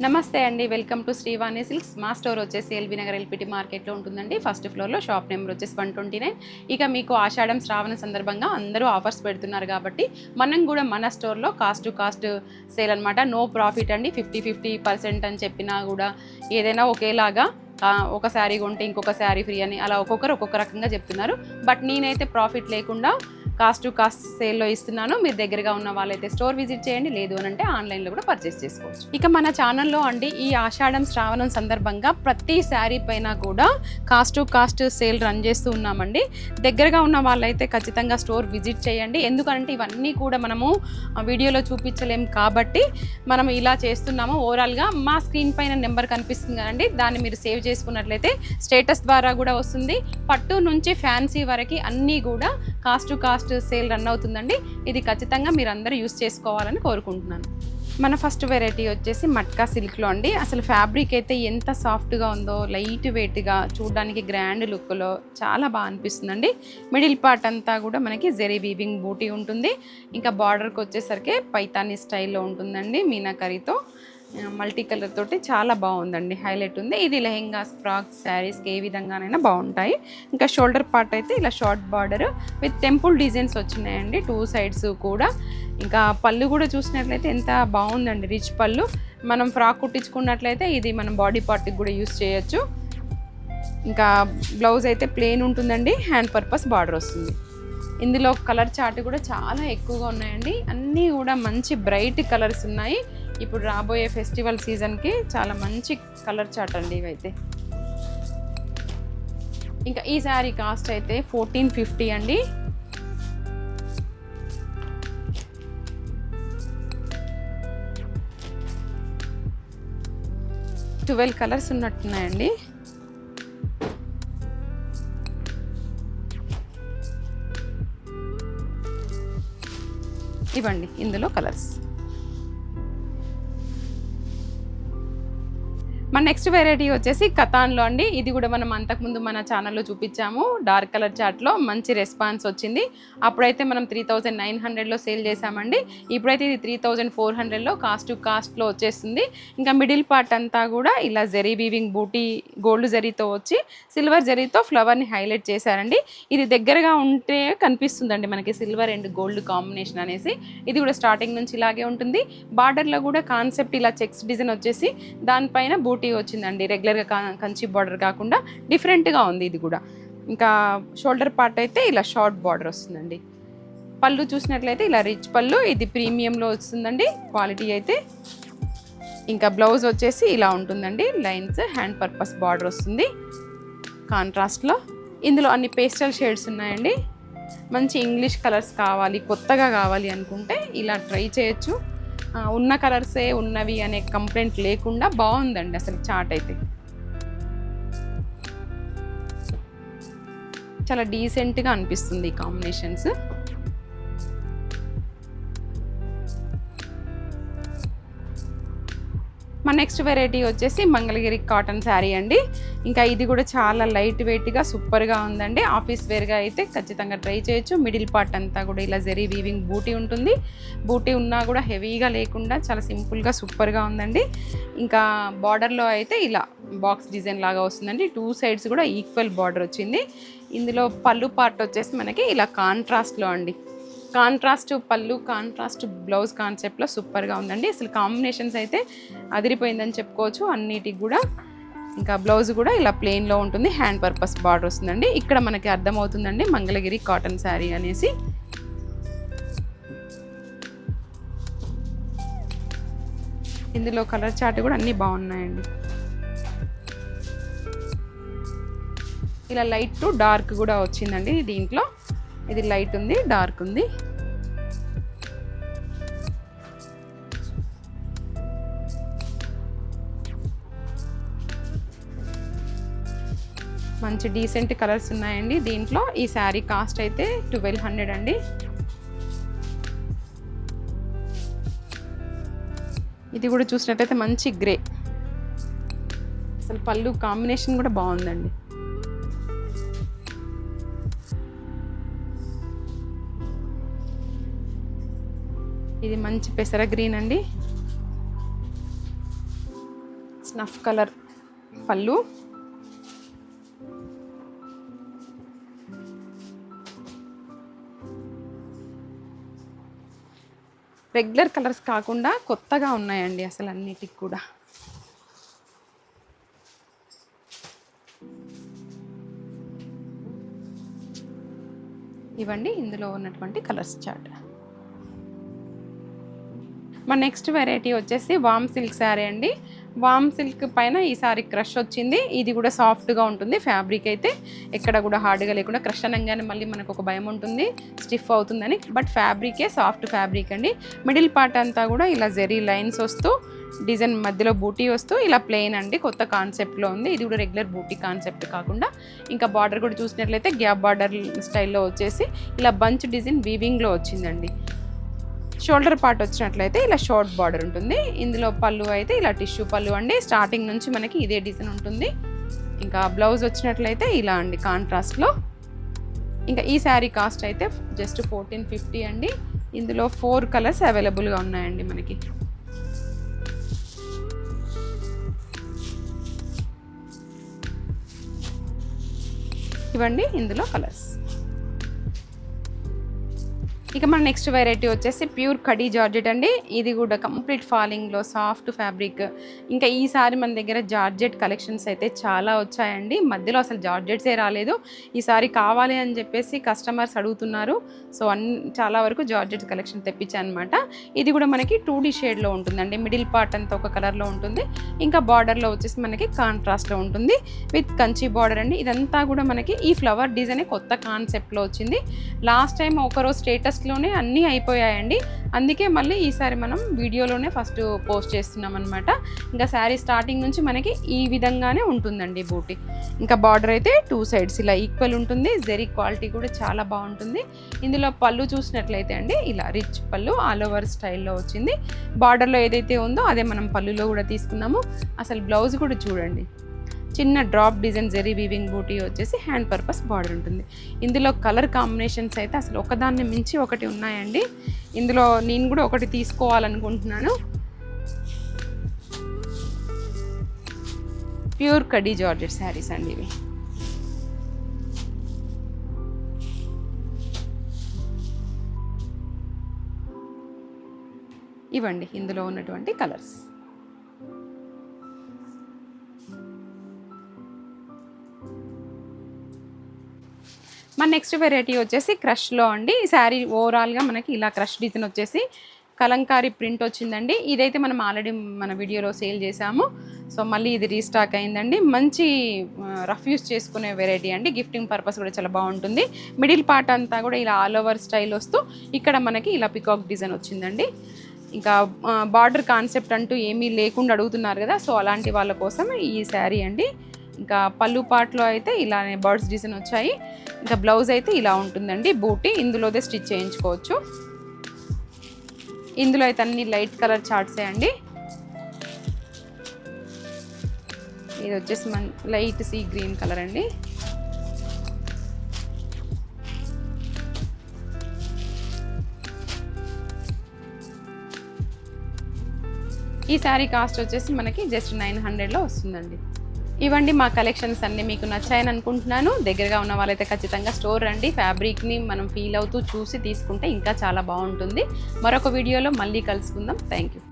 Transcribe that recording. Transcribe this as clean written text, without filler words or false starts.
నమస్తే అండి. Welcome to Srivani silks. మా స్టోర్ వచ్చేసి ఎల్బీ నగర్ ఎల్పిటి మార్కెట్లో ఉంటుందండి. ఫస్ట్ ఫ్లోర్లో, షాప్ నెంబర్ వచ్చేసి 129. ఇక మీకు ఆషాఢం శ్రావణ సందర్భంగా అందరూ ఆఫర్స్ పెడుతున్నారు కాబట్టి మనం కూడా మన స్టోర్లో కాస్ట్ టు కాస్ట్ సేల్ అనమాట. నో ప్రాఫిట్ అండి. 50% అని చెప్పినా కూడా ఏదైనా ఒకేలాగా ఒక శారీ కొంటే ఇంకొక శారీ ఫ్రీ అని అలా ఒక్కొక్కరు ఒక్కొక్క రకంగా చెప్తున్నారు. బట్ నేనైతే ప్రాఫిట్ లేకుండా కాస్ట్ టు కాస్ట్ సేల్లో ఇస్తున్నాను. మీరు దగ్గరగా ఉన్న వాళ్ళైతే స్టోర్ విజిట్ చేయండి, లేదు అని అంటే ఆన్లైన్లో కూడా పర్చేస్ చేసుకోవచ్చు. ఇక మన ఛానల్లో అండి ఈ ఆషాఢం శ్రావణం సందర్భంగా ప్రతి శారీ పైన కూడా cost to cost sale run చేస్తూ ఉన్నామండి. దగ్గరగా ఉన్న వాళ్ళైతే ఖచ్చితంగా స్టోర్ విజిట్ చేయండి. ఎందుకంటే ఇవన్నీ కూడా మనము వీడియోలో చూపించలేం కాబట్టి మనం ఇలా చేస్తున్నాము. ఓవరాల్గా మా స్క్రీన్ పైన నెంబర్ కనిపిస్తుంది కదండి, దాన్ని మీరు సేవ్ చేసుకున్నట్లయితే స్టేటస్ ద్వారా కూడా వస్తుంది. పట్టు నుంచి ఫ్యాన్సీ వరకు అన్నీ కూడా cost to cost sale run అవుతుందండి. ఇది ఖచ్చితంగా మీరు అందరూ యూస్ చేసుకోవాలని కోరుకుంటున్నాను. మన ఫస్ట్ వెరైటీ వచ్చేసి మట్కా సిల్క్లో అండి. అసలు ఫ్యాబ్రిక్ అయితే ఎంత సాఫ్ట్గా ఉందో, లైట్ వెయిట్గా, చూడడానికి గ్రాండ్ లుక్లో చాలా బాగా అనిపిస్తుందండి. మిడిల్ పార్ట్ అంతా కూడా మనకి జెరీ వీవింగ్ బూటీ ఉంటుంది. ఇంకా బార్డర్కి వచ్చేసరికి పైతానీ స్టైల్లో ఉంటుందండి, మీనాకరీతో మల్టీ కలర్ తోటి చాలా బాగుందండి, హైలైట్ ఉంది. ఇది లెహెంగాస్, ఫ్రాక్స్, శారీస్కి ఏ విధంగానైనా బాగుంటాయి. ఇంకా షోల్డర్ పార్ట్ అయితే ఇలా short border with temple designs వచ్చినాయండి 2 సైడ్స్ కూడా. ఇంకా పళ్ళు కూడా చూసినట్లయితే ఎంత బాగుందండి, రిచ్ పళ్ళు. మనం ఫ్రాక్ కుట్టించుకున్నట్లయితే ఇది మనం బాడీ పార్ట్కి కూడా యూస్ చేయొచ్చు. ఇంకా బ్లౌజ్ అయితే ప్లెయిన్ ఉంటుందండి, హ్యాండ్ పర్పస్ బార్డర్ వస్తుంది. ఇందులో కలర్ చార్ట్ కూడా చాలా ఎక్కువగా ఉన్నాయండి. అన్నీ కూడా మంచి బ్రైట్ కలర్స్ ఉన్నాయి. ఇప్పుడు రాబోయే ఫెస్టివల్ సీజన్కి చాలా మంచి కలర్ చార్ట్ అండి ఇవైతే. ఇంకా ఈ శారీ కాస్ట్ అయితే 1450 అండి. ట్వెల్వ్ కలర్స్ ఉన్నట్టున్నాయండి. ఇవ్వండి ఇందులో కలర్స్. మన నెక్స్ట్ వెరైటీ వచ్చేసి కతాన్లో అండి. ఇది కూడా మనం అంతకుముందు మన ఛానల్లో చూపించాము. డార్క్ కలర్ చార్ట్లో మంచి రెస్పాన్స్ వచ్చింది. అప్పుడైతే మనం 3900లో సేల్ చేసామండి. ఇప్పుడైతే ఇది 3400లో కాస్ట్ టు కాస్ట్లో వచ్చేస్తుంది. ఇంకా మిడిల్ పార్ట్ అంతా కూడా ఇలా జెరీ వీవింగ్ బూటీ గోల్డ్ జరీతో వచ్చి సిల్వర్ జరీతో ఫ్లవర్ని హైలైట్ చేశారండి. ఇది దగ్గరగా ఉంటే కనిపిస్తుందండి మనకి సిల్వర్ అండ్ గోల్డ్ కాంబినేషన్ అనేసి. ఇది కూడా స్టార్టింగ్ నుంచి ఇలాగే ఉంటుంది. బార్డర్లో కూడా కాన్సెప్ట్ ఇలా చెక్స్ డిజైన్ వచ్చేసి దానిపైన బూటీ వచ్చిందండి. రెగ్యులర్గా కంచి బార్డర్ కాకుండా డిఫరెంట్గా ఉంది ఇది కూడా. ఇంకా షోల్డర్ పార్ట్ అయితే ఇలా షార్ట్ బార్డర్ వస్తుందండి. పళ్ళు చూసినట్లయితే ఇలా రిచ్ పళ్ళు, ఇది ప్రీమియంలో వస్తుందండి క్వాలిటీ అయితే. ఇంకా బ్లౌజ్ వచ్చేసి ఇలా ఉంటుందండి, లైన్స్, హ్యాండ్ పర్పస్ బార్డర్ వస్తుంది కాంట్రాస్ట్లో. ఇందులో అన్ని పేస్టల్ షేడ్స్ ఉన్నాయండి. మంచి ఇంగ్లీష్ కలర్స్ కావాలి, కొత్తగా కావాలి అనుకుంటే ఇలా ట్రై చేయొచ్చు. ఉన్న కలర్సే ఉన్నవి అనే కంప్లైంట్ లేకుండా బాగుందండి అసలు చార్ట్ అయితే. చాలా డీసెంట్గా అనిపిస్తుంది ఈ కాంబినేషన్స్. మన నెక్స్ట్ వెరైటీ వచ్చేసి మంగళగిరి కాటన్ శారీ అండి. ఇంకా ఇది కూడా చాలా లైట్ వెయిట్గా సూపర్గా ఉందండి. ఆఫీస్ వేర్గా అయితే ఖచ్చితంగా ట్రై చేయొచ్చు. మిడిల్ పార్ట్ అంతా కూడా ఇలా జెరీ వీవింగ్ బూటీ ఉంటుంది. బూటీ ఉన్నా కూడా హెవీగా లేకుండా చాలా సింపుల్గా సూపర్గా ఉందండి. ఇంకా బార్డర్లో అయితే ఇలా బాక్స్ డిజైన్ లాగా వస్తుందండి. 2 సైడ్స్ కూడా ఈక్వల్ బార్డర్ వచ్చింది. ఇందులో పళ్ళు పార్ట్ వచ్చేసి మనకి ఇలా కాంట్రాస్ట్లో అండి. కాంట్రాస్ట్ పళ్ళు, కాంట్రాస్ట్ బ్లౌజ్ కాన్సెప్ట్లో సూపర్గా ఉందండి. అసలు కాంబినేషన్స్ అయితే అదిరిపోయిందని చెప్పుకోవచ్చు అన్నిటికి కూడా. ఇంకా బ్లౌజ్ కూడా ఇలా ప్లెయిన్లో ఉంటుంది, హ్యాండ్ పర్పస్ బార్డర్ వస్తుందండి. ఇక్కడ మనకి అర్థమవుతుందండి మంగళగిరి కాటన్ శారీ అనేసి. ఇందులో కలర్ చార్ట్ కూడా అన్నీ బాగున్నాయండి. ఇలా లైట్ టు డార్క్ కూడా వచ్చిందండి దీంట్లో. ఇది లైట్ ఉంది, డార్క్ ఉంది. మంచి డీసెంట్ కలర్స్ ఉన్నాయండి దీంట్లో. ఈ శారీ కాస్ట్ అయితే 1200 అండి. ఇది కూడా చూసినట్టయితే మంచి గ్రే, అసలు పళ్ళు కాంబినేషన్ కూడా బాగుందండి. ఇది మంచి పెసర గ్రీన్ అండి. స్నఫ్ కలర్ పళ్ళు, రెగ్యులర్ కలర్స్ కాకుండా కొత్తగా ఉన్నాయండి అసలు అన్నిటికి కూడా. ఇవ్వండి ఇందులో ఉన్నటువంటి కలర్స్ చార్ట్. మన నెక్స్ట్ వెరైటీ వచ్చేసి వామ్ సిల్క్ శారీ అండి. వామ్ సిల్క్ పైన ఈసారి క్రష్ వచ్చింది. ఇది కూడా సాఫ్ట్గా ఉంటుంది ఫ్యాబ్రిక్ అయితే, ఎక్కడ కూడా హార్డ్గా లేకుండా. క్రష్ అనగానే మళ్ళీ మనకు ఒక భయం ఉంటుంది స్టిఫ్ అవుతుందని, బట్ ఫ్యాబ్రికే సాఫ్ట్ ఫ్యాబ్రిక్ అండి. మిడిల్ పార్ట్ అంతా కూడా ఇలా జెరీ లైన్స్ వస్తూ, డిజైన్ మధ్యలో బూటీ వస్తూ ఇలా ప్లెయిన్ అండి, కొత్త కాన్సెప్ట్లో ఉంది. ఇది కూడా రెగ్యులర్ బూటీ కాన్సెప్ట్ కాకుండా, ఇంకా బార్డర్ కూడా చూసినట్లయితే గ్యాప్ బార్డర్ స్టైల్లో వచ్చేసి ఇలా బంచ్ డిజైన్ వీవింగ్లో వచ్చిందండి. షోల్డర్ పార్ట్ వచ్చినట్లయితే ఇలా షార్ట్ బార్డర్ ఉంటుంది. ఇందులో పళ్ళు అయితే ఇలా టిష్యూ పళ్ళు అండి. స్టార్టింగ్ నుంచి మనకి ఇదే డిజైన్ ఉంటుంది. ఇంకా బ్లౌజ్ వచ్చినట్లయితే ఇలా అండి కాంట్రాస్ట్లో. ఇంకా ఈ శారీ కాస్ట్ అయితే జస్ట్ 1450 అండి. ఇందులో 4 కలర్స్ అవైలబుల్గా ఉన్నాయండి మనకి. ఇవ్వండి ఇందులో కలర్స్. ఇక మన నెక్స్ట్ వెరైటీ వచ్చేసి ప్యూర్ కడీ జార్జెట్ అండి. ఇది కూడా కంప్లీట్ ఫాలింగ్లో సాఫ్ట్ ఫ్యాబ్రిక్. ఇంకా ఈసారి మన దగ్గర జార్జెట్ కలెక్షన్స్ అయితే చాలా వచ్చాయండి. మధ్యలో అసలు జార్జెట్సే రాలేదు. ఈసారి కావాలి అని చెప్పేసి కస్టమర్స్ అడుగుతున్నారు. సో చాలా వరకు జార్జెట్ కలెక్షన్ తెప్పించాను అనమాట. ఇది కూడా మనకి 2D షేడ్లో ఉంటుందండి. మిడిల్ పార్ట్ అంతా ఒక కలర్లో ఉంటుంది. ఇంకా బార్డర్లో వచ్చేసి మనకి కాంట్రాస్ట్లో ఉంటుంది విత్ కంచి బార్డర్ అండి. ఇదంతా కూడా మనకి ఈ ఫ్లవర్ డిజైన్ కొత్త కాన్సెప్ట్లో వచ్చింది. లాస్ట్ టైం ఒకరోజు స్టేటస్లోనే అన్నీ అయిపోయాయండి. అందుకే మళ్ళీ ఈసారి మనం వీడియోలోనే ఫస్ట్ పోస్ట్ చేస్తున్నాం అనమాట. ఇంకా శారీ స్టార్టింగ్ నుంచి మనకి ఈ విధంగానే ఉంటుందండి బూటీ. ఇంకా బార్డర్ అయితే 2 సైడ్స్ ఇలా ఈక్వల్ ఉంటుంది. జెరీ క్వాలిటీ కూడా చాలా బాగుంటుంది. ఇందులో పళ్ళు చూసినట్లయితే అండి ఇలా రిచ్ పళ్ళు ఆల్ ఓవర్ స్టైల్లో వచ్చింది. బార్డర్లో ఏదైతే ఉందో అదే మనం పళ్ళులో కూడా తీసుకున్నాము. అసలు బ్లౌజ్ కూడా చూడండి, చిన్న డ్రాప్ డిజైన్ జెరీ వీవింగ్ బూటీ వచ్చేసి హ్యాండ్ పర్పస్ బార్డర్ ఉంటుంది. ఇందులో కలర్ కాంబినేషన్స్ అయితే అసలు ఒకదాన్ని మించి ఒకటి ఉన్నాయండి. ఇందులో నేను కూడా ఒకటి తీసుకోవాలనుకుంటున్నాను. ప్యూర్ కడీ జార్జెట్ శారీస్ అండి ఇవి. ఇవ్వండి ఇందులో ఉన్నటువంటి కలర్స్. మన నెక్స్ట్ వెరైటీ వచ్చేసి క్రష్లో అండి. ఈ శారీ ఓవరాల్గా మనకి ఇలా క్రష్ డిజైన్ వచ్చేసి కలంకారీ ప్రింట్ వచ్చిందండి. ఇదైతే మనం ఆల్రెడీ మన వీడియోలో సేల్ చేసాము. సో మళ్ళీ ఇది రీస్టాక్ అయిందండి. మంచి రఫ్ యూస్ చేసుకునే వెరైటీ అండి. గిఫ్టింగ్ పర్పస్ కూడా చాలా బాగుంటుంది. మిడిల్ పార్ట్ అంతా కూడా ఇలా ఆల్ ఓవర్ స్టైల్ వస్తూ ఇక్కడ మనకి ఇలా పికాక్ డిజైన్ వచ్చిందండి. ఇంకా బార్డర్ కాన్సెప్ట్ అంటూ ఏమీ లేకుండా అడుగుతున్నారు కదా, సో అలాంటి వాళ్ళ కోసం ఈ శారీ అండి. ఇంకా పళ్ళు పార్ట్లో అయితే ఇలానే బర్డ్స్ డిజైన్ వచ్చాయి. ఇంకా బ్లౌజ్ అయితే ఇలా ఉంటుందండి బూటీ. ఇందులోదే స్టిచ్ చేయించుకోవచ్చు. ఇందులో అయితే అన్ని లైట్ కలర్ చార్ట్సే అండి. ఇది వచ్చేసి మన లైట్ సీ గ్రీన్ కలర్ అండి. ఈ శారీ కాస్ట్ వచ్చేసి మనకి జస్ట్ 900లో వస్తుందండి. ఇవ్వండి మా కలెక్షన్స్ అన్నీ మీకు నచ్చాయని అనుకుంటున్నాను. దగ్గరగా ఉన్న వాళ్ళైతే ఖచ్చితంగా స్టోర్ రండి. ఫ్యాబ్రిక్ని మనం ఫీల్ అవుతూ చూసి తీసుకుంటే ఇంకా చాలా బాగుంటుంది. మరొక వీడియోలో మళ్ళీ కలుసుకుందాం. Thank you.